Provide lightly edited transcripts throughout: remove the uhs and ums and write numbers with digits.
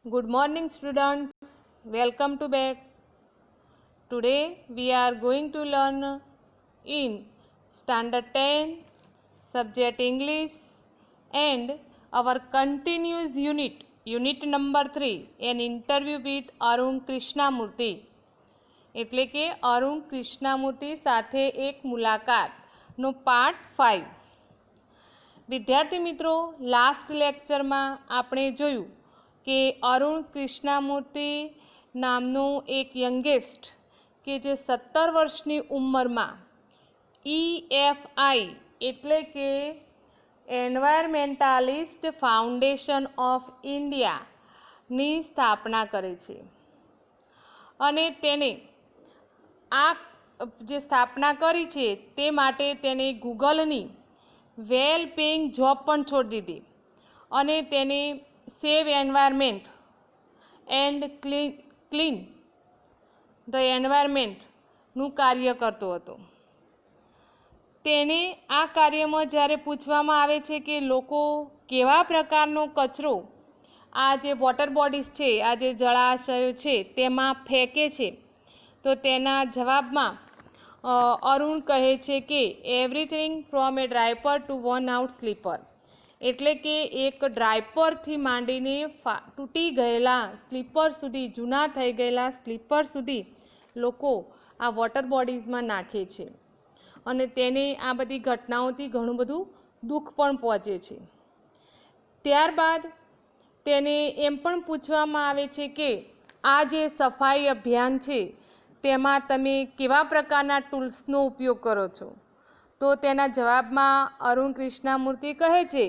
Good morning, students. Welcome to back. Today we are going to learn in Standard 10, Subject English, and our continuous unit number 3, an interview with Arun Krishnamurti. એટલે કે અરુણ કૃષ્ણામૂર્તિ સાથે એક મુલાકાતનો part 5. વિદ્યાર્થી મિત્રો, last લેક્ચરમાં આપણે જોયું કે અરુણ કૃષ્ણામૂર્તિ નામનું એક યંગેસ્ટ કે જે 17 વર્ષની ઉંમરમાં EFI એટલે કે એન્વાયરમેન્ટાલિસ્ટ ફાઉન્ડેશન ઓફ ઇન્ડિયાની સ્થાપના કરે છે અને તેને આ જે સ્થાપના કરી છે તે માટે તેને ગૂગલની વેલ પેઇંગ જોબ પણ છોડી દીધી અને તેને save environment and clean the એન્વાયરમેન્ટનું કાર્ય કરતો હતો. તેને આ કાર્યમાં જ્યારે પૂછવામાં આવે છે કે લોકો કેવા પ્રકારનો કચરો આ જે વોટર બોડીઝ છે, આ જે જળાશયો છે તેમાં ફેંકે છે, તો તેના જવાબમાં અરુણ કહે છે કે everything from a diaper to worn out slipper, એટલે કે એક ડ્રાયપરથી માંડીને તૂટી ગયેલા સ્લીપર સુધી, જૂના થઈ ગયેલા સ્લીપર સુધી લોકો આ વોટર બોડીઝમાં નાખે છે અને તેને આ બધી ઘટનાઓથી ઘણું બધું દુઃખ પણ પહોંચે છે. ત્યારબાદ તેને એમ પણ પૂછવામાં આવે છે કે આ જે સફાઈ અભિયાન છે તેમાં તમે કેવા પ્રકારના ટૂલ્સનો ઉપયોગ કરો છો, તો તેના જવાબમાં અરુણ કૃષ્ણામૂર્તિ કહે છે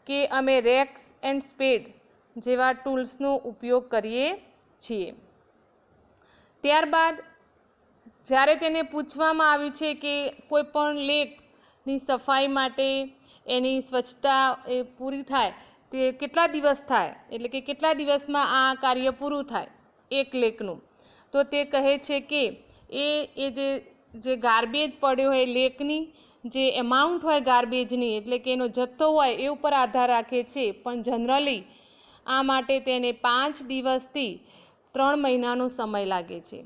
કે અમે રેક્સ એન્ડ સ્પેડ જેવા ટૂલ્સનો ઉપયોગ કરીએ છીએ. ત્યારબાદ જ્યારે તેને પૂછવામાં આવ્યું છે કે કોઈ પણ લેકની સફાઈ માટે એની સ્વચ્છતા એ પૂરી થાય તે કેટલા દિવસ થાય, એટલે કે કેટલા દિવસમાં આ કાર્ય પૂરું થાય એક લેકનું, તો તે કહે છે કે એ જે ગાર્બેજ પડ્યો હોય લેકની જે એમાઉન્ટ હોય ગાર્બેજની, એટલે કે એનો જથ્થો હોય એ ઉપર આધાર રાખે છે, પણ જનરલી આ માટે તેને 5 દિવસથી 3 મહિનાનો સમય લાગે છે.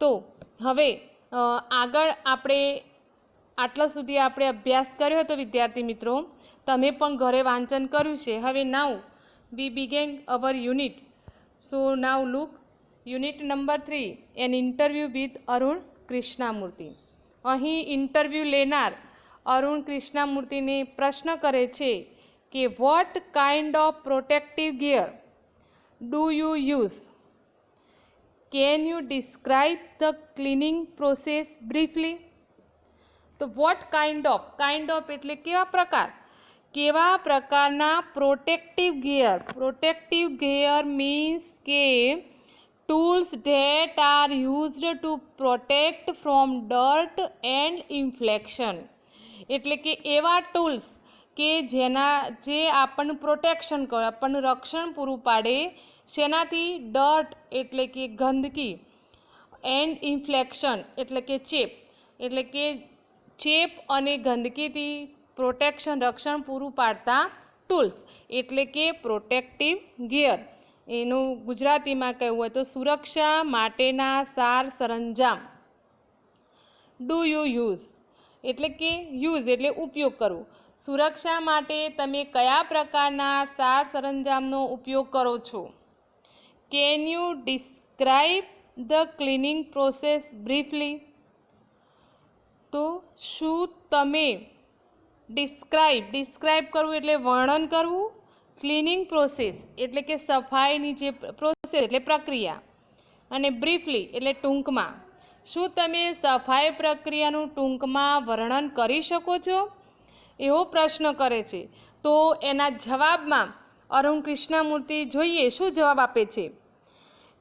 તો હવે આગળ આપણે આટલા સુધી આપણે અભ્યાસ કર્યો હતો વિદ્યાર્થી મિત્રો, તમે પણ ઘરે વાંચન કર્યું છે. હવે now we begin our unit. So now look unit number 3, an interview with Arun Krishnamurthy. અહીં ઇન્ટરવ્યૂ લેનાર અરુણ કૃષ્ણામૂર્તિને પ્રશ્ન કરે છે કે what kind of protective gear do you use? Can you describe the cleaning process briefly? તો વોટ કાઇન્ડ ઓફ એટલે કેવા પ્રકારના પ્રોટેક્ટિવ ગિયર મીન્સ કે tools that are used to protect from dirt and infection, એટલે કે એવા tools કે જે આપણને પ્રોટેક્શન કરે, આપણને રક્ષણ પૂરું પાડે શેનાથી? ડર્ટ એટલે કે ગંદકી, એન્ડ ઇન્ફેક્શન એટલે કે ચેપ અને ગંદકીથી રક્ષણ પૂરું પાડતા ટૂલ્સ એટલે કે પ્રોટેક્ટિવ ગિયર. એનું ગુજરાતીમાં કહેવું હોય તો સુરક્ષા માટેના સાર સરંજામ. ડુ યુ યુઝ એટલે કે યુઝ એટલે ઉપયોગ કરવો. સુરક્ષા માટે તમે કયા પ્રકારના સાર સરંજામનો ઉપયોગ કરો છો? Can you describe the cleaning process briefly? તો શું તમે ડિસ્ક્રાઇબ કરવું એટલે વર્ણન કરવું, ક્લિનિંગ પ્રોસેસ એટલે કે સફાઈની જે પ્રોસેસ એટલે પ્રક્રિયા, અને બ્રીફલી એટલે ટૂંકમાં, શું તમે સફાઈ પ્રક્રિયાનું ટૂંકમાં વર્ણન કરી શકો છો? એવો પ્રશ્ન કરે છે. તો એના જવાબમાં અરુણ કૃષ્ણામૂર્તિ જોઈએ શું જવાબ આપે છે.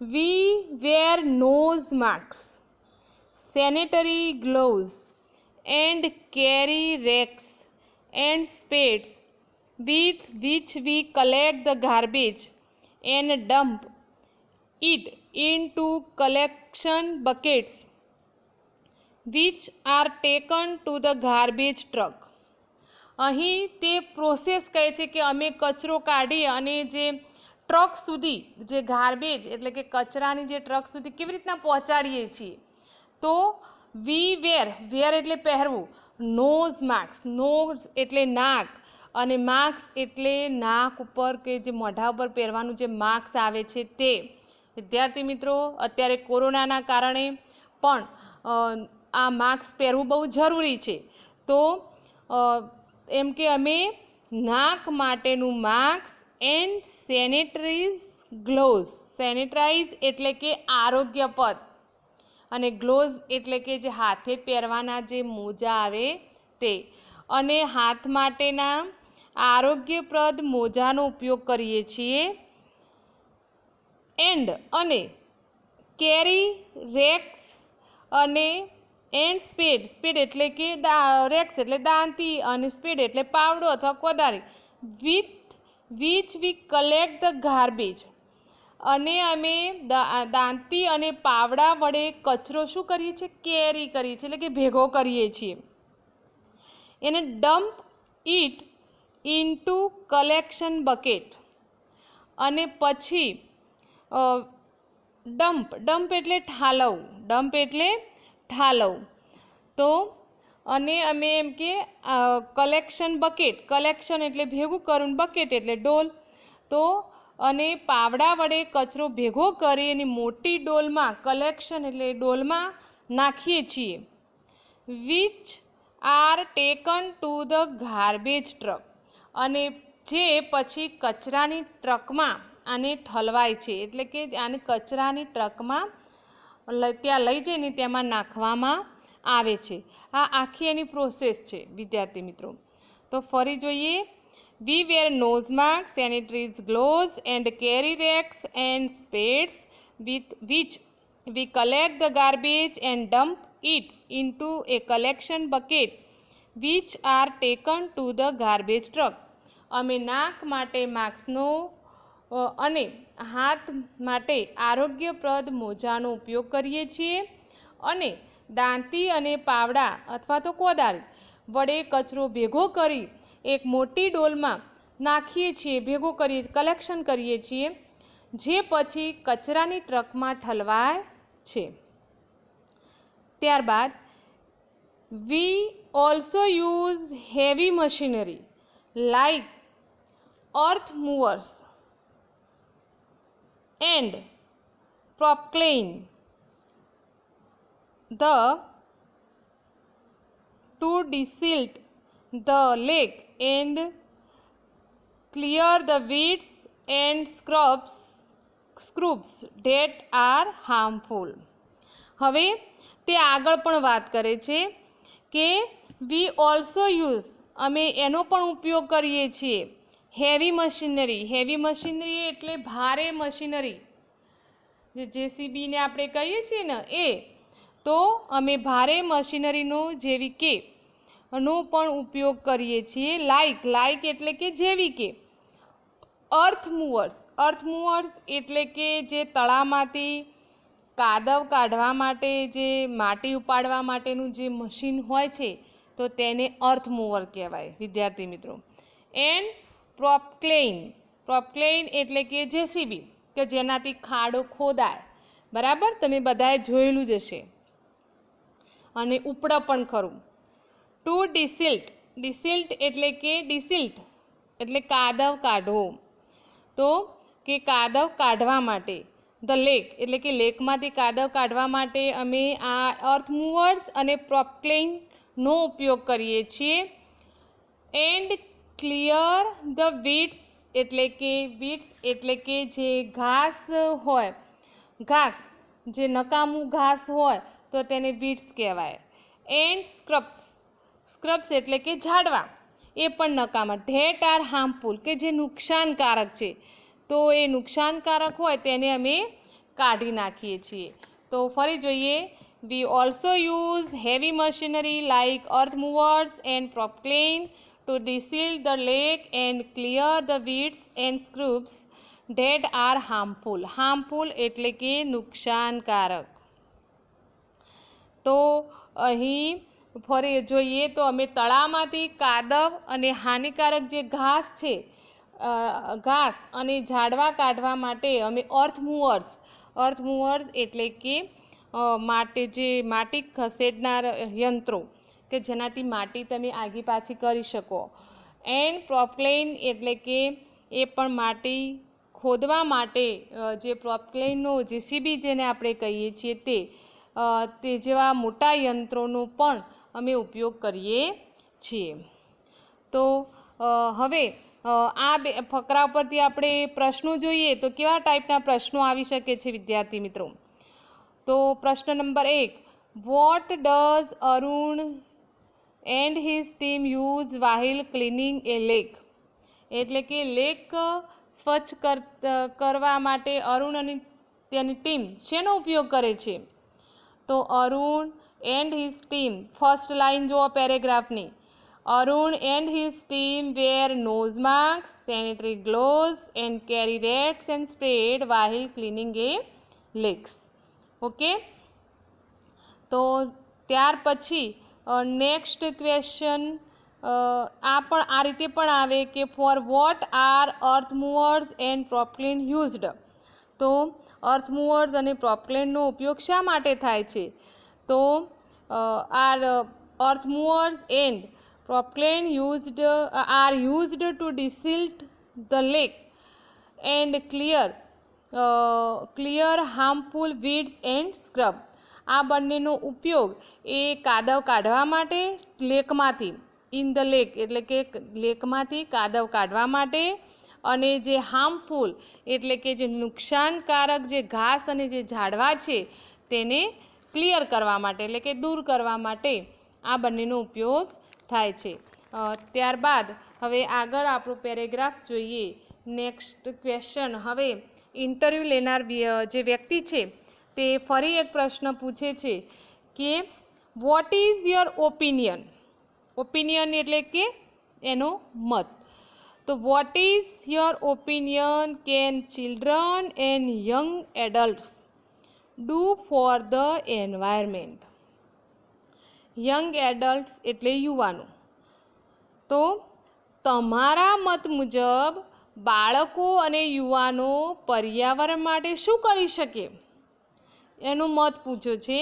We wear nose mask, sanitary gloves and carry rakes and spades with which we collect the garbage and dump it into collection buckets which are taken to the garbage truck. અહીં તે પ્રોસેસ કહે છે કે અમે કચરો કાઢી અને જે ટ્રક સુધી જે ગાર્બેજ એટલે કે કચરાની જે ટ્રક સુધી કેવી રીતના પહોંચાડીએ છીએ, તો વી વેર એટલે પહેરવું, નોઝ માસ્ક, નોઝ એટલે નાક, અને માસ્ક એટલે નાક ઉપર કે જે મોઢા ઉપર પહેરવાનું જે માસ્ક આવે છે તે. વિદ્યાર્થી મિત્રો, અત્યારે કોરોનાના કારણે પણ આ માસ્ક પહેરવું બહુ જરૂરી છે. તો એમ કે અમે નાક માટેનું માસ્ક એન્ડ સેનેટરીઝ ગ્લોવ્સ. સેનેટાઈઝ એટલે કે આરોગ્યપદ, અને ગ્લોવ્સ એટલે કે જે હાથે પહેરવાના જે મોજા આવે તે. અને હાથ માટેના આરોગ્યપ્રદ મોજાનો ઉપયોગ કરીએ છીએ. અને કેરી રેક્સ અને સ્પેડ. સ્પેડ એટલે કે રેક્સ એટલે દાંતી, અને સ્પેડ એટલે પાવડો અથવા કોદાળી. Which we collect the garbage. અને અમે દાંતી અને પાવડા વડે કચરો શું કરીએ છીએ? કેરી કરીએ છીએ, એટલે કે ભેગો કરીએ છીએ. એને dump it into collection bucket. અને પછી ડમ્પ એટલે ઠાલવવું. ડમ્પ એટલે ઠાલવવું. તો અને અમે એમ કે કલેક્શન બકેટ. કલેક્શન એટલે ભેગું કરવું, બકેટ એટલે ડોલ. તો અને પાવડા વડે કચરો ભેગો કરી એની મોટી ડોલમાં, કલેક્શન એટલે ડોલમાં નાખીએ છીએ. Which are taken to the garbage truck. અને જે પછી કચરાની ટ્રકમાં આને ઠલવાય છે, એટલે કે આને કચરાની ટ્રકમાં ત્યાં લઈ જઈને તેમાં નાખવામાં આવે છે. આ આખી એની પ્રોસેસ છે વિદ્યાર્થી મિત્રો. તો ફરી જોઈએ. We wear nose mask, sanitaries gloves and carry rakes and spades with which we collect the garbage and dump it into a collection bucket which are taken to the garbage truck. અમે નાક માટે માસ્કનો અને હાથ માટે આરોગ્યપ્રદ મોજાનો ઉપયોગ કરીએ છીએ. અને દાંતી અને પાવડા અથવા તો કોદાળી વડે કચરો ભેગો કરી એક મોટી ડોલમાં નાખીએ છીએ, ભેગો કરીએ, કલેક્શન કરીએ છીએ, જે પછી કચરાની ટ્રકમાં ઠલવાય છે. ત્યારબાદ વી also use heavy machinery like earth movers and proclaim to desilt the lake and clear the weeds and scrubs that are harmful. હવે તે આગળ પણ વાત કરે છે કે વી ઓલ્સો યુઝ, અમે એનો પણ ઉપયોગ કરીએ છીએ. Heavy machinery. હેવી મશીનરી એટલે ભારે મશીનરી, જે જેસીબીને આપણે કહીએ છીએ ને એ. તો અમે ભારે મશીનરીનો જેવી કે નો પણ ઉપયોગ કરીએ છીએ. લાઇક એટલે કે જેવી કે અર્થ મૂવર્સ. અર્થ મૂવર્સ એટલે કે જે તળાવમાંથી કાદવ કાઢવા માટે, જે માટી ઉપાડવા માટેનું જે મશીન હોય છે, તો તેને અર્થ મૂવર કહેવાય વિદ્યાર્થી મિત્રો. એન્ડ પ્રોપક્લેઇન એટલે કે જેસીબી, કે જેનાથી ખાડો ખોદાય. બરાબર, તમે બધાએ જોયેલું જ હશે અને ઉપડા પણ ખરું. ટુ ડિસિલ્ટ એટલે કાદવ કાઢવો. તો કે કાદવ કાઢવા માટે. ધ લેક એટલે કે લેકમાંથી કાદવ કાઢવા માટે અમે આ અર્થ મૂવર્સ અને પ્રોપક્લેઇનનો ઉપયોગ કરીએ છીએ. એન્ડ ક્લિયર ધ વીડ્સ એટલે કે જે ઘાસ હોય, ઘાસ જે નકામું ઘાસ હોય તો તેને વીડ્સ કહેવાય. એન્ડ સ્ક્રબ્સ એટલે કે ઝાડવા, એ પણ નકામા. ધેટ આર હાર્મફુલ, કે જે નુકસાનકારક છે, તો એ નુકસાનકારક હોય તેને અમે કાઢી નાખીએ છીએ. તો ફરી જોઈએ. We also use heavy machinery like earth movers and Poclain to desilt the lake and clear the weeds and scrubs that are harmful. Harmful એટલે કે નુકસાનકારક. તો અહીં ફરી જોઈએ તો અમે તળાવમાંથી કાદવ અને હાનિકારક જે ઘાસ છે ઘાસ અને ઝાડવા કાઢવા માટે અમે અર્થ મૂવર્સ એટલે કે માટી ખસેડનાર યંત્રો કે જેનાથી માટી તમે આગી પાછી કરી શકો. એન્ડ પ્રોપક્લેન એટલે કે એ પણ માટી ખોદવા માટે જે પ્રોપક્લેનનો જેસીબી જેને આપણે કહીએ છીએ તે જેવા મોટા યંત્રોનો પણ અમે ઉપયોગ કરીએ છીએ. તો હવે આ બે ફકરા પરથી આપણે પ્રશ્નો જોઈએ તો કેવા ટાઈપના પ્રશ્નો આવી શકે છે વિદ્યાર્થી મિત્રો? તો પ્રશ્ન number 1, what does Arun and his team use while cleaning a lake? એટલે કે લેક સ્વચ્છ કરવા માટે અરુણ અને તેની ટીમ શેનો ઉપયોગ કરે છે? તો Arun and his team, first line જુઓ પેરેગ્રાફની. Arun and his team wear nose mask, sanitary gloves and carry rakes and spread while cleaning a lakes. Okay, તો ત્યાર પછી નેક્સ્ટ ક્વેશ્ચન આ રીતે પણ આવે કે for what are earth movers and Poclain used? તો અર્થ મૂવર્સ અને પ્રોપક્લેનનો ઉપયોગ શા માટે થાય છે? તો are earth movers and Poclain are used to desilt the lake and clear harmful weeds and scrub. આ બંનેનો ઉપયોગ એ કાદવ કાઢવા માટે લેકમાંથી, ઇન ધ લેક એટલે કે લેકમાંથી કાદવ કાઢવા માટે, અને જે હાર્મફુલ એટલે કે જે નુકસાનકારક જે ઘાસ અને જે ઝાડવા છે તેને ક્લિયર કરવા માટે એટલે કે દૂર કરવા માટે આ બંનેનો ઉપયોગ થાય છે. ત્યારબાદ હવે આગળ આપણું પેરેગ્રાફ જોઈએ. નેક્સ્ટ ક્વેશ્ચન, હવે ઇન્ટરવ્યૂ લેનાર જે વ્યક્તિ છે તે ફરી એક પ્રશ્ન પૂછે છે કે what is your opinion? Opinion એટલે કે એનો મત. તો what is your opinion can children and young adults do for the environment? Young adults એટલે યુવાનો. તો તમારા મત મુજબ બાળકો અને યુવાનો પર્યાવરણ માટે શું કરી શકે? એનો મત પૂછ્યો છે.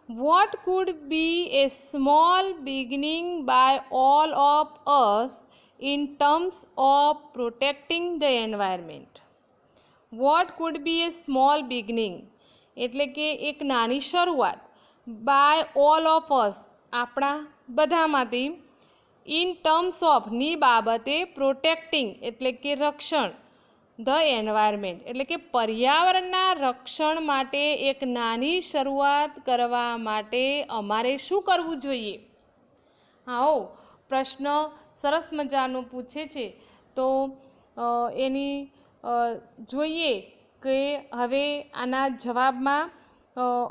What could be a small beginning by all of us in terms of protecting the environment? What could be a small beginning એટલે કે એક નાની શરૂઆત, બાય ઓલ ઓફ અસ આપણા બધામાંથી, ઇન ટર્મ્સ ઓફ ની બાબતે, પ્રોટેક્ટિંગ એટલે કે રક્ષણ, ધ એન્વાયરમેન્ટ એટલે કે પર્યાવરણના રક્ષણ માટે એક નાની શરૂઆત કરવા માટે અમારે શું કરવું જોઈએ? આવો પ્રશ્ન સરસ મજાનો પૂછે છે. તો એની જોઈએ કે હવે આના જવાબમાં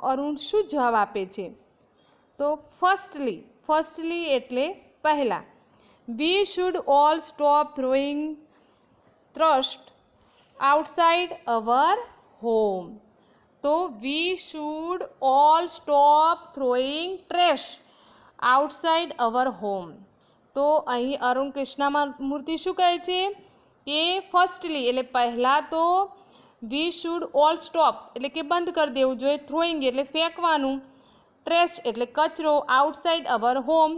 અરુણ શું જવાબ આપે છે. તો ફર્સ્ટલી એટલે પહેલાં, we should all stop throwing trust outside our home. તો we should all stop throwing trash outside our home. તો અહીં અરુણ કૃષ્ણમૂર્તિ શું કહે છે કે ફર્સ્ટલી એટલે પહેલાં તો વી શુડ ઓલ સ્ટોપ એટલે કે બંધ કરી દેવું જોઈએ, થ્રોઈંગ એટલે ફેંકવાનું, ટ્રેશ એટલે કચરો, આઉટસાઇડ અવર હોમ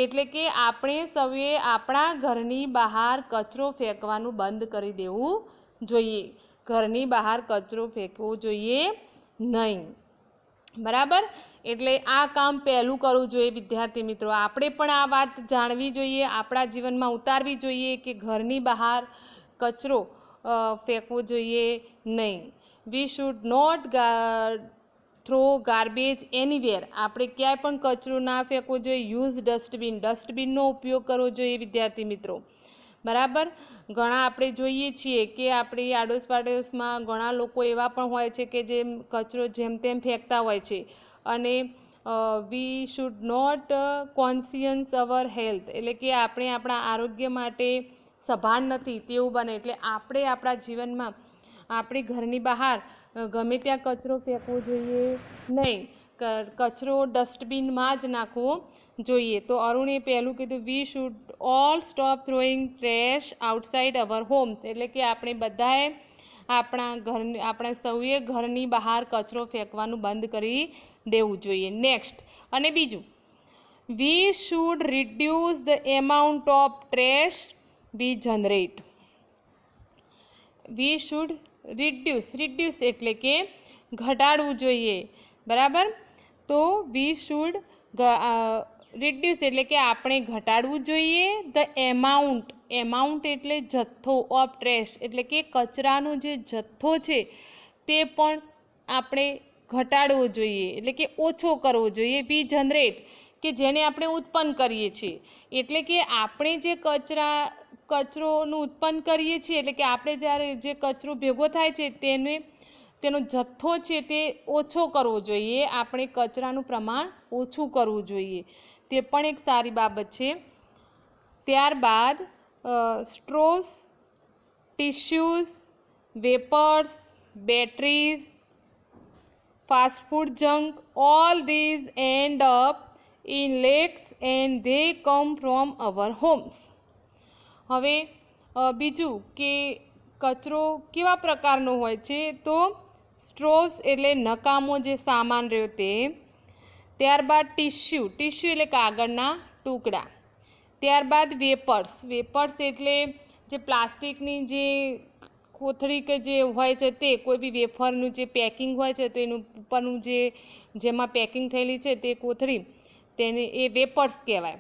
એટલે કે આપણે સૌએ આપણા ઘરની બહાર કચરો ફેંકવાનું બંધ કરી દેવું જોઈએ. ઘરની બહાર કચરો ફેંકવો જોઈએ નહીં. બરાબર? એટલે આ કામ પહેલું કરવું જોઈએ વિદ્યાર્થી મિત્રો. આપણે પણ આ વાત જાણવી જોઈએ, આપણા જીવનમાં ઉતારવી જોઈએ કે ઘરની બહાર કચરો ફેંકવો જોઈએ નહીં. We should not throw garbage anywhere. આપણે ક્યાંય પણ કચરો ના ફેંકવો જોઈએ. યુઝ ડસ્ટબિનનો ઉપયોગ કરવો જોઈએ વિદ્યાર્થી મિત્રો. બરાબર? ઘણા આપણે જોઈએ છીએ કે આપણી આડોશ પાડોશમાં ઘણા લોકો એવા પણ હોય છે કે જે કચરો જેમ તેમ ફેંકતા હોય છે, અને we should not conscience our health એટલે કે આપણે આપણા આરોગ્ય માટે સભાન નથી તેવું બને. એટલે આપણે આપણા જીવનમાં આપણી ઘરની બહાર ગમે ત્યાં કચરો ફેંકવો જોઈએ નહીં. કચરો ડસ્ટબિનમાં જ નાખવો જોઈએ. તો અરુણે પહેલું કીધું we should all stop throwing trash outside our homes, એટલે કે આપણે બધાએ આપણા સૌએ ઘરની બહાર કચરો ફેંકવાનું બંધ કરી દેવું જોઈએ. નેક્સ્ટ, અને બીજું, we should reduce the amount of trash we generate. We should reduce એટલે કે ઘટાડવું જોઈએ, બરાબર. તો વી શુડ રિડ્યુસ એટલે કે આપણે ઘટાડવું જોઈએ ધ એમાઉન્ટ એટલે જથ્થો, ઓફ ટ્રેશ એટલે કે કચરાનો જે જથ્થો છે તે પણ આપણે ઘટાડવો જોઈએ, એટલે કે ઓછો કરવો જોઈએ. વી જનરેટ કે જેને આપણે ઉત્પન્ન કરીએ છીએ, એટલે કે આપણે જે કચરોનું ઉત્પન્ન કરીએ છીએ, એટલે કે આપણે જ્યારે જે કચરો ભેગો થાય છે તેનો જથ્થો છે તે ઓછો કરવો જોઈએ, આપણે કચરાનું પ્રમાણ ઓછું કરવું જોઈએ. તે પણ એક સારી બાબત છે. ત્યારબાદ straws, tissues, vapers, batteries, fast food junk, all these end up in lakes and they come from our homes. હવે બીજું કે કચરો કેવા પ્રકારનો હોય છે, તો સ્ટ્રોસ એટલે નકામો જે સામાન રહ્યો તે. ત્યારબાદ ટિશ્યુ એટલે કાગળના ટુકડા. ત્યારબાદ વેપર્સ એટલે જે પ્લાસ્ટિકની જે કોથળી કે જે હોય છે તે, કોઈ બી વેફરનું જે પેકિંગ હોય છે તો એનું ઉપરનું જેમાં પેકિંગ થયેલી છે તે કોથળી, તેને એ વેપર્સ કહેવાય.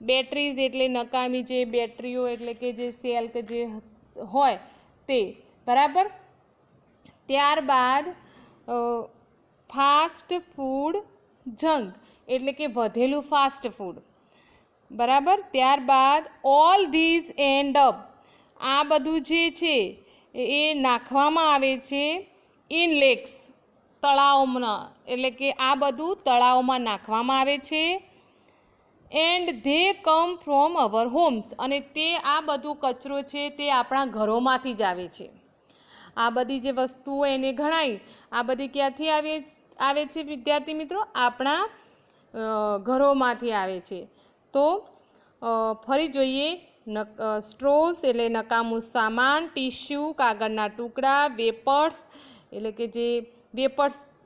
બેટરીઝ એટલે નકામી જે બેટરીઓ, એટલે કે જે સેલ કે જે હોય તે, બરાબર. ત્યારબાદ ફાસ્ટ ફૂડ જંક એટલે કે વધેલું ફાસ્ટ ફૂડ, બરાબર. ત્યારબાદ ઓલ ધીઝ એન્ડ અપ, આ બધું જે છે એ નાખવામાં આવે છે ઇન લેક્સ, તળાવમાં, એટલે કે આ બધું તળાવમાં નાખવામાં આવે છે. And they come from our homes, અને તે આ બધું કચરો છે તે આપણા ઘરોમાંથી જ આવે છે. આ બધી જે વસ્તુઓ એને ગણાય, આ બધી ક્યાંથી આવે છે વિદ્યાર્થી મિત્રો? આપણા ઘરોમાંથી આવે છે. તો ફરી જોઈએ, સ્ટ્રોસ એટલે નકામું સામાન, ટિશ્યુ કાગળના ટુકડા, વેપર્સ એટલે કે જે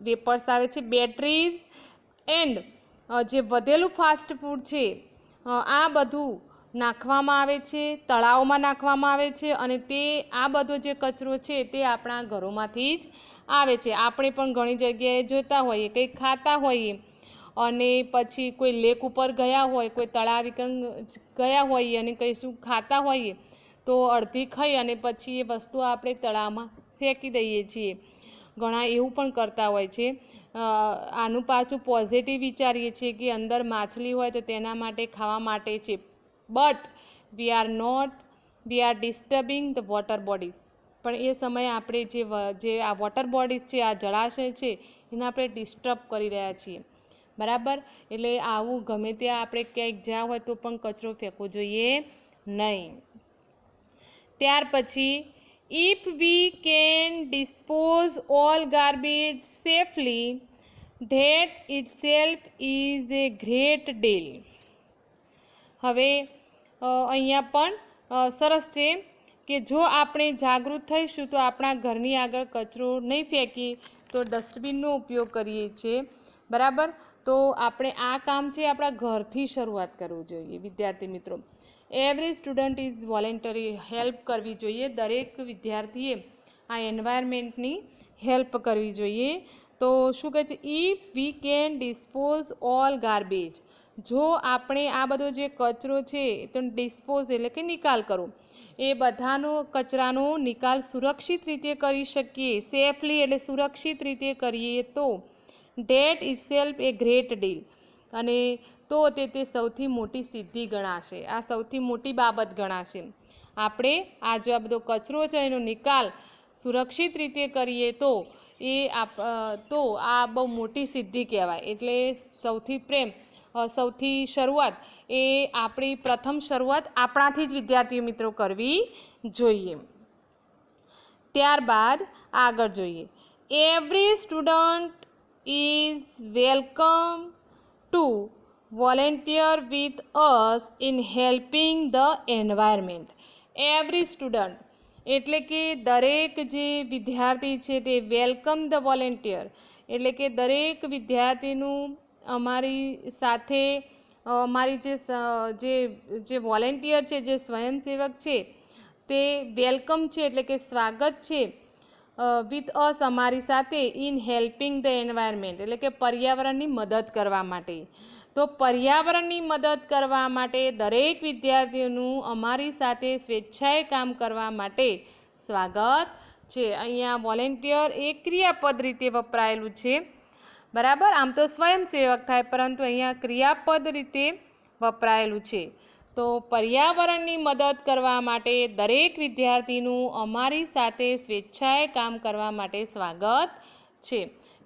વેપર્સ આવે છે, બેટરીઝ, એન્ડ જે વધેલું ફાસ્ટ ફૂડ છે આ બધું નાખવામાં આવે છે, તળાવમાં નાખવામાં આવે છે, અને તે આ બધો જે કચરો છે તે આપણા ઘરોમાંથી જ આવે છે. આપણે પણ ઘણી જગ્યાએ જોતા હોઈએ, કંઈક ખાતા હોઈએ અને પછી કોઈ લેક ઉપર ગયા હોય, કોઈ તળાવ ગયા હોઈએ અને કંઈ શું ખાતા હોઈએ તો અડધી ખાઈ અને પછી એ વસ્તુ આપણે તળાવમાં ફેંકી દઈએ છીએ. ઘણા એવું પણ કરતા હોય છે. આનું પાછું પોઝિટિવ વિચારીએ છીએ કે અંદર માછલી હોય તો તેના માટે ખાવા માટે છે, but we are disturbing the water bodies. પણ એ સમયે આપણે જે આ વોટર બોડીઝ છે, આ જળાશય છે, એને આપણે ડિસ્ટર્બ કરી રહ્યા છીએ, બરાબર. એટલે આવું ગમે ત્યાં આપણે ક્યાંક જ્યાં હોય તો પણ કચરો ફેંકવો જોઈએ નહીં. ત્યાર પછી if we can dispose all garbage safely that itself is A great deal. હવે અહીંયા પણ સરસ છે કે જો આપણે જાગૃત થઈશું તો આપણા ઘરની આગળ કચરો નહીં ફેંકીએ તો ડસ્ટબિનનો ઉપયોગ કરીએ છીએ, બરાબર. તો આપણે આ કામ છે આપણા ઘરથી શરૂઆત કરવું જોઈએ વિદ્યાર્થી મિત્રો. Every student is voluntary, help કરવી જોઈએ. દરેક વિદ્યાર્થીએ આ એન્વાયરમેન્ટની હેલ્પ કરવી જોઈએ. તો શું કહે છે? If we can dispose all garbage, જો આપણે આ બધો જે કચરો છે તો ડિસ્પોઝ એટલે કે નિકાલ કરો, એ બધાનો કચરાનો નિકાલ સુરક્ષિત રીતે કરી શકીએ, સેફલી એટલે સુરક્ષિત રીતે કરીએ તો ડેટ ઇટસેલ્ફ એ ગ્રેટ ડીલ, અને તો તે સૌથી મોટી સિદ્ધિ ગણાશે, આ સૌથી મોટી બાબત ગણાશે. આપણે આ જો આ બધો કચરો છે એનો નિકાલ સુરક્ષિત રીતે કરીએ તો આ બહુ મોટી સિદ્ધિ કહેવાય. એટલે સૌથી શરૂઆત એ આપણી પ્રથમ શરૂઆત આપણાથી જ વિદ્યાર્થીઓ મિત્રો કરવી જોઈએ. ત્યારબાદ આગળ જોઈએ, every student is welcome to volunteer with us in helping the environment. Every student એટલે કે દરેક જે વિદ્યાર્થી છે તે વેલકમ ધ વોલેન્ટિયર એટલે કે દરેક વિદ્યાર્થીનું અમારી સાથે અમારી જે વોલેન્ટિયર છે, જે સ્વયંસેવક છે તે વેલકમ છે એટલે કે સ્વાગત છે વિથ અસ અમારી સાથે ઇન હેલ્પિંગ ધ એન્વાયરમેન્ટ એટલે કે પર્યાવરણની મદદ કરવા માટે. તો પર્યાવરણની મદદ કરવા માટે દરેક વિદ્યાર્થીઓનું અમારી સાથે સ્વેચ્છાએ કામ કરવા માટે સ્વાગત છે. અહીંયા વોલેન્ટિયર એ ક્રિયાપદ રીતે વપરાયેલું છે, બરાબર. આમ તો સ્વયંસેવક થાય, પરંતુ અહીંયા ક્રિયાપદ રીતે વપરાયેલું છે. તો પર્યાવરણની મદદ કરવા માટે દરેક વિદ્યાર્થીનું અમારી સાથે સ્વેચ્છાએ કામ કરવા માટે સ્વાગત છે.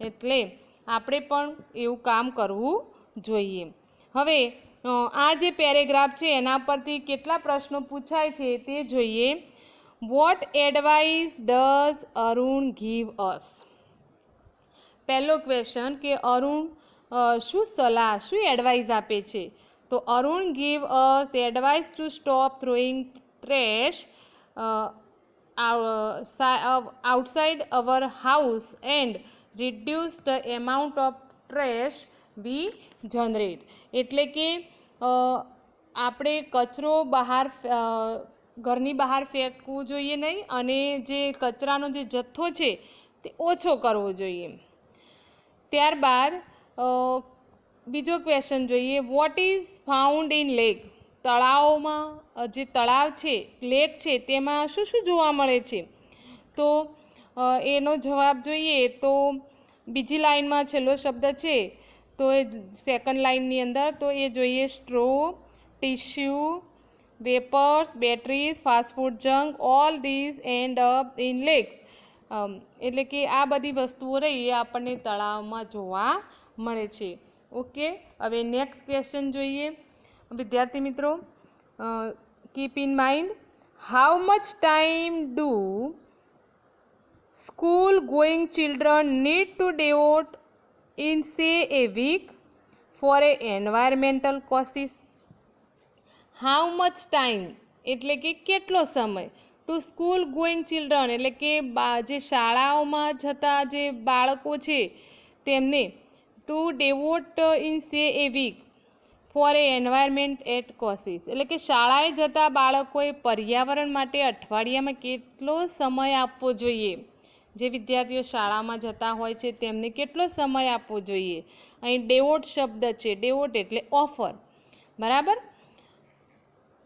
એટલે આપણે પણ એવું કામ કરવું જોઈએ. હવે આ જે પેરેગ્રાફ છે એના પરથી કેટલા પ્રશ્નો પૂછાય છે તે જોઈએ. What advice does Arun give us? પહેલો ક્વેશ્ચન કે અરુણ શું સલાહ, શું એડવાઇસ આપે છે? તો Arun give us advice to stop throwing trash outside our house and reduce the amount of trash we generate. એટલે કે આપણે કચરો બહાર ઘરની બહાર ફેંકવું જોઈએ નહીં અને જે કચરાનો જે જથ્થો છે તે ઓછો કરવો જોઈએ. ત્યારબાદ બીજો ક્વેશ્ચન જોઈએ. What is found in lake? તળાવમાં જે તળાવ છે, લેક છે, તેમાં શું શું જોવા મળે છે? તો એનો જવાબ જોઈએ તો બીજી લાઇનમાં છેલ્લો શબ્દ છે તો એ સેકન્ડ લાઇનની અંદર તો એ જોઈએ straw, tissue, vapours, batteries, fast food junk, all these end up in lakhs. એટલે કે આ બધી વસ્તુઓ રહી એ આપણને તળાવમાં જોવા મળે છે. ઓકે, હવે નેક્સ્ટ ક્વેશ્ચન જોઈએ. વિદ્યાર્થી મિત્રો, keep in mind, how much time do school going children need to devote in say a week for a environmental causes? How much time એટલે કે કેટલો સમય, ટુ સ્કૂલ ગોઈંગ ચિલ્ડ્રન એટલે કે જે શાળાઓમાં જતા જે બાળકો છે તેમને two devote in say a week for a environment at કોસિસ એટલે કે શાળાએ જતા બાળકોએ પર્યાવરણ માટે અઠવાડિયામાં કેટલો સમય આપવો જોઈએ. જે વિદ્યાર્થીઓ શાળામાં જતા હોય છે તેમને કેટલો સમય આપવો જોઈએ. અહીં ડેવોટ શબ્દ છે, ડેવોટ એટલે ઓફર, બરાબર.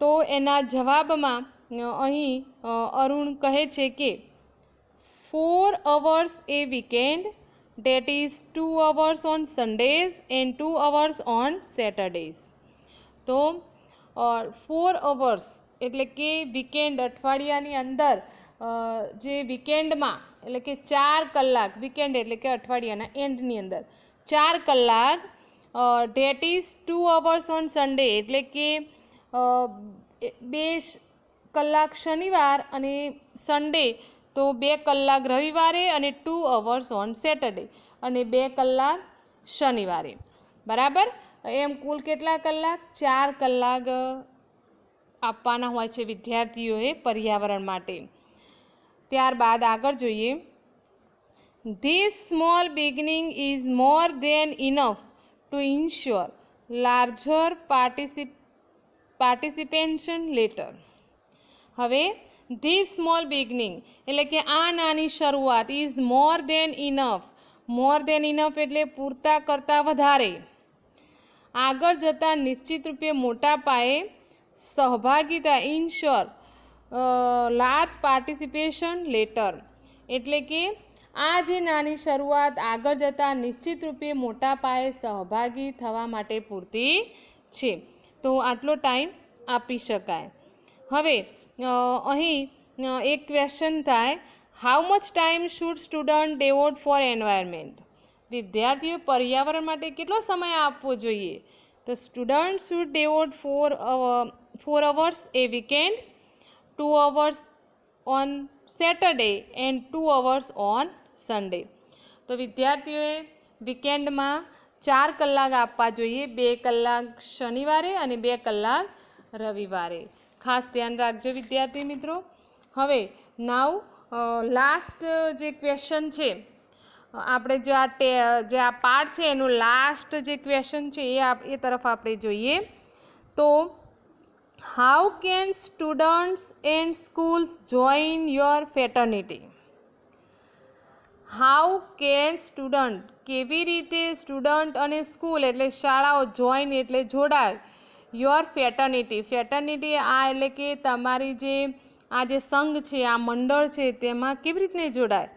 તો એના જવાબમાં અહીં અરુણ કહે છે કે 4 hours a weekend, that is 2 hours on Sundays and 2 hours on Saturdays. તો 4 hours એટલે કે વીકેન્ડ અઠવાડિયાની અંદર જે વીકેન્ડમાં એટલે કે 4 કલાક, વીકેન્ડ એટલે કે અઠવાડિયાના એન્ડની અંદર 4 કલાક, that is 2 hours on Sunday એટલે કે 2 કલાક શનિવાર અને સન્ડે તો 2 કલાક રવિવારે અને 2 hours on સેટરડે અને 2 કલાક શનિવારે, બરાબર. એમ કુલ કેટલા કલાક? 4 કલાક આપવાના હોય છે વિદ્યાર્થીઓએ પર્યાવરણ માટે. ત્યારબાદ આગળ જોઈએ. This small beginning is more than enough to ensure larger participation later. હવે ધીસ સ્મોલ બિગનિંગ એટલે કે આ નાની શરૂઆત is more then enough. More then enough એટલે પૂરતા કરતાં વધારે. આગળ જતાં નિશ્ચિત રૂપે મોટા પાયે સહભાગિતા, ઇન્શ્યોર લાર્જ પાર્ટિસિપેશન લેટર એટલે કે આ જે નાની શરૂઆત આગળ જતાં નિશ્ચિત રૂપે મોટા પાયે સહભાગી થવા માટે પૂરતી છે. તો આટલો ટાઈમ આપી શકાય. હવે અહીં એક ક્વેશ્ચન થાય, how much time should student devote for environment? વિદ્યાર્થીઓ પર્યાવરણ માટે કેટલો સમય આપવો જોઈએ? તો student should devote 4 hours a weekend, 2 hours on Saturday and 2 hours on Sunday. તો વિદ્યાર્થીઓએ વીકેન્ડમાં 4 કલાક આપવા જોઈએ, 2 કલાક શનિવારે અને 2 કલાક રવિવારે. ખાસ ધ્યાન રાખજો વિદ્યાર્થી મિત્રો. હવે નાવ લાસ્ટ જે ક્વેશ્ચન છે, આપણે જે આ પાર્ટ છે એનું લાસ્ટ જે ક્વેશ્ચન છે એ તરફ આપણે જોઈએ. તો how can students and schools join your fraternity? How can student, કેવી રીતે સ્ટુડન્ટ અને સ્કૂલ એટલે શાળાઓ જોઈન એટલે જોડાય, યોર ફેટર્નિટી, ફેટર્નિટી આ એટલે કે તમારી જે આ જે સંઘ છે, આ મંડળ છે તેમાં કેવી રીતે જોડાય.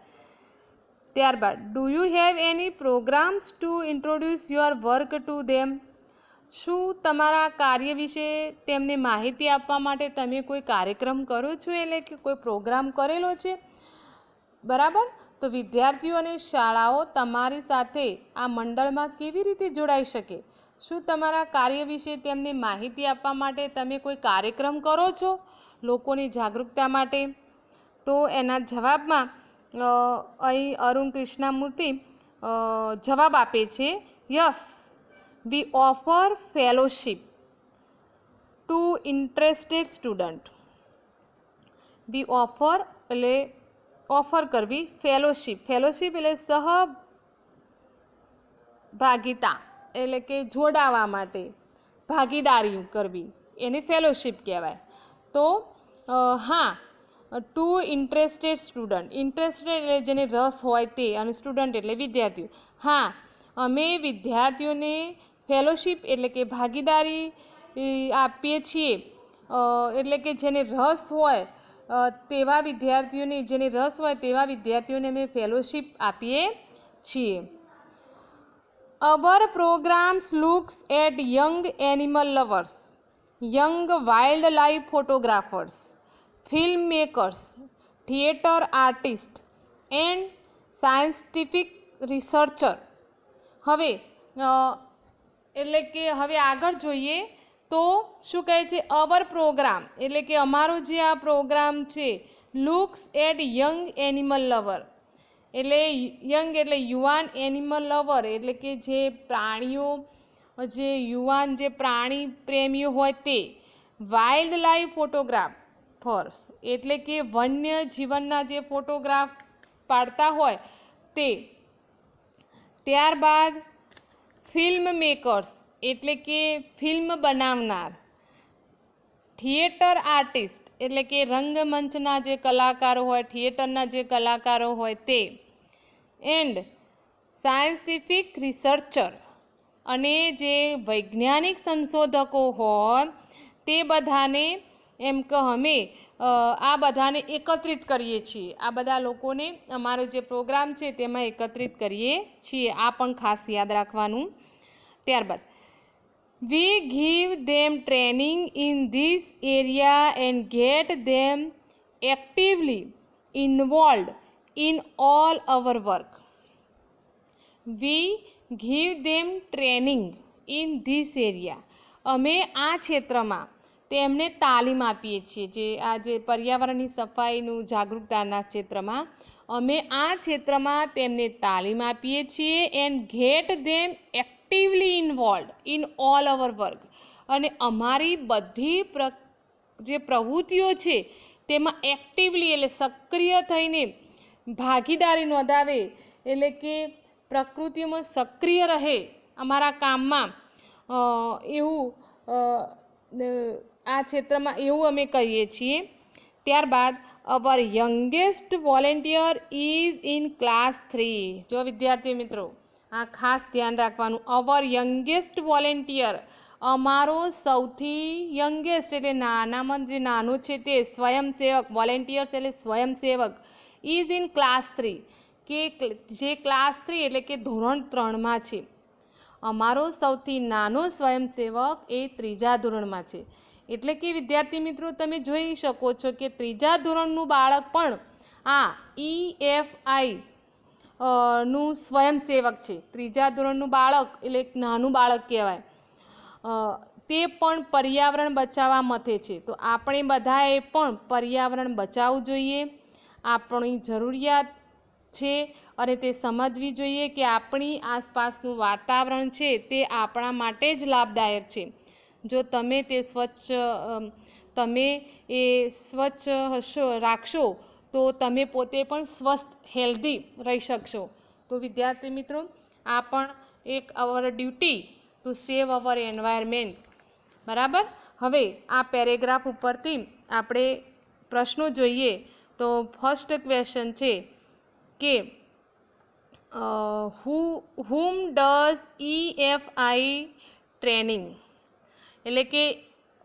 ત્યારબાદ do you have any programmes to introduce your work to them? શું તમારા કાર્ય વિશે તેમને માહિતી આપવા માટે તમે કોઈ કાર્યક્રમ કરો છો, એટલે કે કોઈ પ્રોગ્રામ કરેલો છે? બરાબર. તો વિદ્યાર્થીઓ અને શાળાઓ તમારી સાથે આ મંડળમાં કેવી રીતે જોડાઈ શકે? શું તમારા કાર્ય વિશે તેમને માહિતી આપવા માટે તમે કોઈ કાર્યક્રમ કરો છો લોકોની જાગૃતતા માટે? તો એના જવાબમાં અહીં અરુણ કૃષ્ણમૂર્તિ જવાબ આપે છે, yes, we offer fellowship to interested student. We offer એટલે ઓફર કરવી, ફેલોશિપ, ફેલોશિપ એટલે સહભાગિતા એટલે કે જોડાવા માટે, ભાગીદારી કરવી, એને ફેલોશિપ કહેવાય. તો હા, ટુ ઇન્ટરેસ્ટેડ સ્ટુડન્ટ, ઇન્ટરેસ્ટેડ એટલે જેને રસ હોય તે, અને સ્ટુડન્ટ એટલે વિદ્યાર્થીઓ. હા, અમે વિદ્યાર્થીઓને ફેલોશિપ એટલે કે ભાગીદારી આપીએ છીએ, એટલે કે જેને રસ હોય તેવા વિદ્યાર્થીઓને, જેને રસ હોય તેવા વિદ્યાર્થીઓને અમે ફેલોશિપ આપીએ છીએ. Our programmes looks at young animal lovers, young wild life photographers, film makers, theatre artist and scientific researcher. હવે એટલે કે હવે આગળ જોઈએ તો શું કહે છે, અવર પ્રોગ્રામ એટલે કે અમારો જે આ પ્રોગ્રામ છે, looks at young animal lover એટલે યંગ એટલે યુવાન, એનિમલ લવર એટલે કે જે પ્રાણીઓ, જે યુવાન જે પ્રાણી પ્રેમીઓ હોય તે, વાઇલ્ડ લાઈફ ફોટોગ્રાફર્સ એટલે કે વન્ય જીવનના જે ફોટોગ્રાફ પાડતા હોય તે. ત્યારબાદ ફિલ્મ મેકર્સ એટલે કે ફિલ્મ બનાવનાર, થિયેટર આર્ટિસ્ટ એટલે કે રંગમંચના જે કલાકારો હોય, થિયેટરના જે કલાકારો હોય તે, એન્ડ સાયન્ટિફિક રિસર્ચર અને જે વૈજ્ઞાનિક સંશોધકો હોય તે બધાને એમ કે અમે આ બધાને એકત્રિત કરીએ છીએ, આ બધા લોકોને અમારો જે પ્રોગ્રામ છે તેમાં એકત્રિત કરીએ છીએ. આ પણ ખાસ યાદ રાખવાનું. ત્યારબાદ we give them training in this area and get them actively involved in all our work. We give them training in this area. અમે આ ક્ષેત્રમાં તેમને તાલીમ આપીએ છીએ, જે આ જે પર્યાવરણની સફાઈનું જાગૃતતાના ક્ષેત્રમાં અમે આ ક્ષેત્રમાં તેમને તાલીમ આપીએ છીએ. And gate them actively involved in all hour work, અને અમારી બધી જે પ્રવૃત્તિઓ છે તેમાં એક્ટિવલી એટલે સક્રિય થઈને ભાગીદારી નોંધાવે, એટલે કે પ્રકૃતિમાં સક્રિય રહે અમારા કામમાં, એવું આ ક્ષેત્રમાં એવું અમે કહીએ છીએ. ત્યારબાદ our youngest volunteer is in class 3. જો વિદ્યાર્થી મિત્રો આ ખાસ ધ્યાન રાખવાનું, અવર યંગેસ્ટ વોલેન્ટિયર અમારો સૌથી યંગેસ્ટ એટલે નાનામાં જે નાનો છે તે સ્વયંસેવક, વોલેન્ટિયર્સ એટલે સ્વયંસેવક, ઇઝ ઇન ક્લાસ 3 કે જે ક્લાસ 3 એટલે કે ધોરણ 3માં છે. અમારો સૌથી નાનો સ્વયંસેવક એ 3જા ધોરણમાં છે. એટલે કે વિદ્યાર્થી મિત્રો તમે જોઈ શકો છો કે 3જા ધોરણનું બાળક પણ આ EFI નું સ્વયંસેવક છે. 3જા ધોરણનું બાળક એટલે એક નાનું બાળક કહેવાય, તે પણ પર્યાવરણ બચાવવા મથે છે. તો આપણે બધાએ પણ પર્યાવરણ બચાવવું જોઈએ, આપણી જરૂરિયાત છે અને તે સમજવી જોઈએ કે આપણી આસપાસનું વાતાવરણ છે તે આપણા માટે જ લાભદાયક છે. જો તમે તે સ્વચ્છ રાખશો તો તમે પોતે પણ સ્વસ્થ હેલ્ધી રહી શકશો. તો વિદ્યાર્થી મિત્રો, આ પણ એક અવર duty to save our environment. બરાબર. હવે આ પેરેગ્રાફ ઉપરથી આપણે પ્રશ્નો જોઈએ. તો ફર્સ્ટ ક્વેશ્ચન છે કે whom does EFI ટ્રેનિંગ, એટલે કે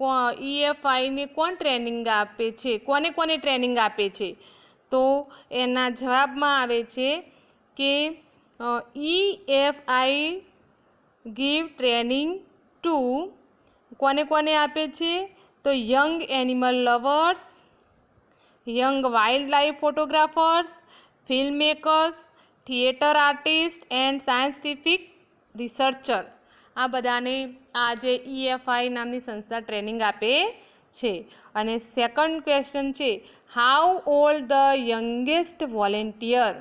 EFIને કોણ ટ્રેનિંગ આપે છે, કોને કોને ટ્રેનિંગ આપે છે? તો એના જવાબમાં આવે છે કે EFI ગીવ ટ્રેનિંગ ટુ, કોને કોને આપે છે? તો young animal lovers, young wild life photographers, film makers, theatre artist and scientific researcher. આ બધાને આ જે EFI નામની સંસ્થા ટ્રેનિંગ આપે છે. અને સેકન્ડ ક્વેશ્ચન છે how old the youngest volunteer.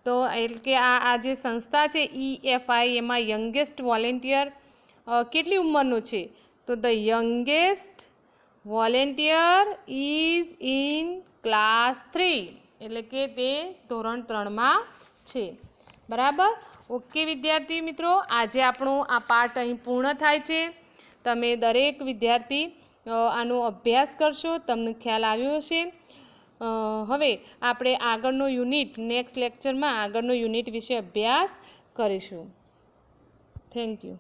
તો એટલે કે આ જે સંસ્થા છે EFI, એમાં યંગેસ્ટ વોલેન્ટિયર કેટલી ઉંમરનું છે? તો the youngest volunteer is in class 3, એટલે કે તે ધોરણ 3માં છે. બરાબર. ઓકે વિદ્યાર્થી મિત્રો, આજે આપણો આ પાઠ અહીં પૂર્ણ થાય છે. તમે દરેક વિદ્યાર્થી આનો અભ્યાસ કરશો, તમને ખ્યાલ આવ્યો હશે. હવે આપણે આગળનો યુનિટ, નેક્સ્ટ લેક્ચરમાં આગળનો યુનિટ વિશે અભ્યાસ કરીશું. Thank you.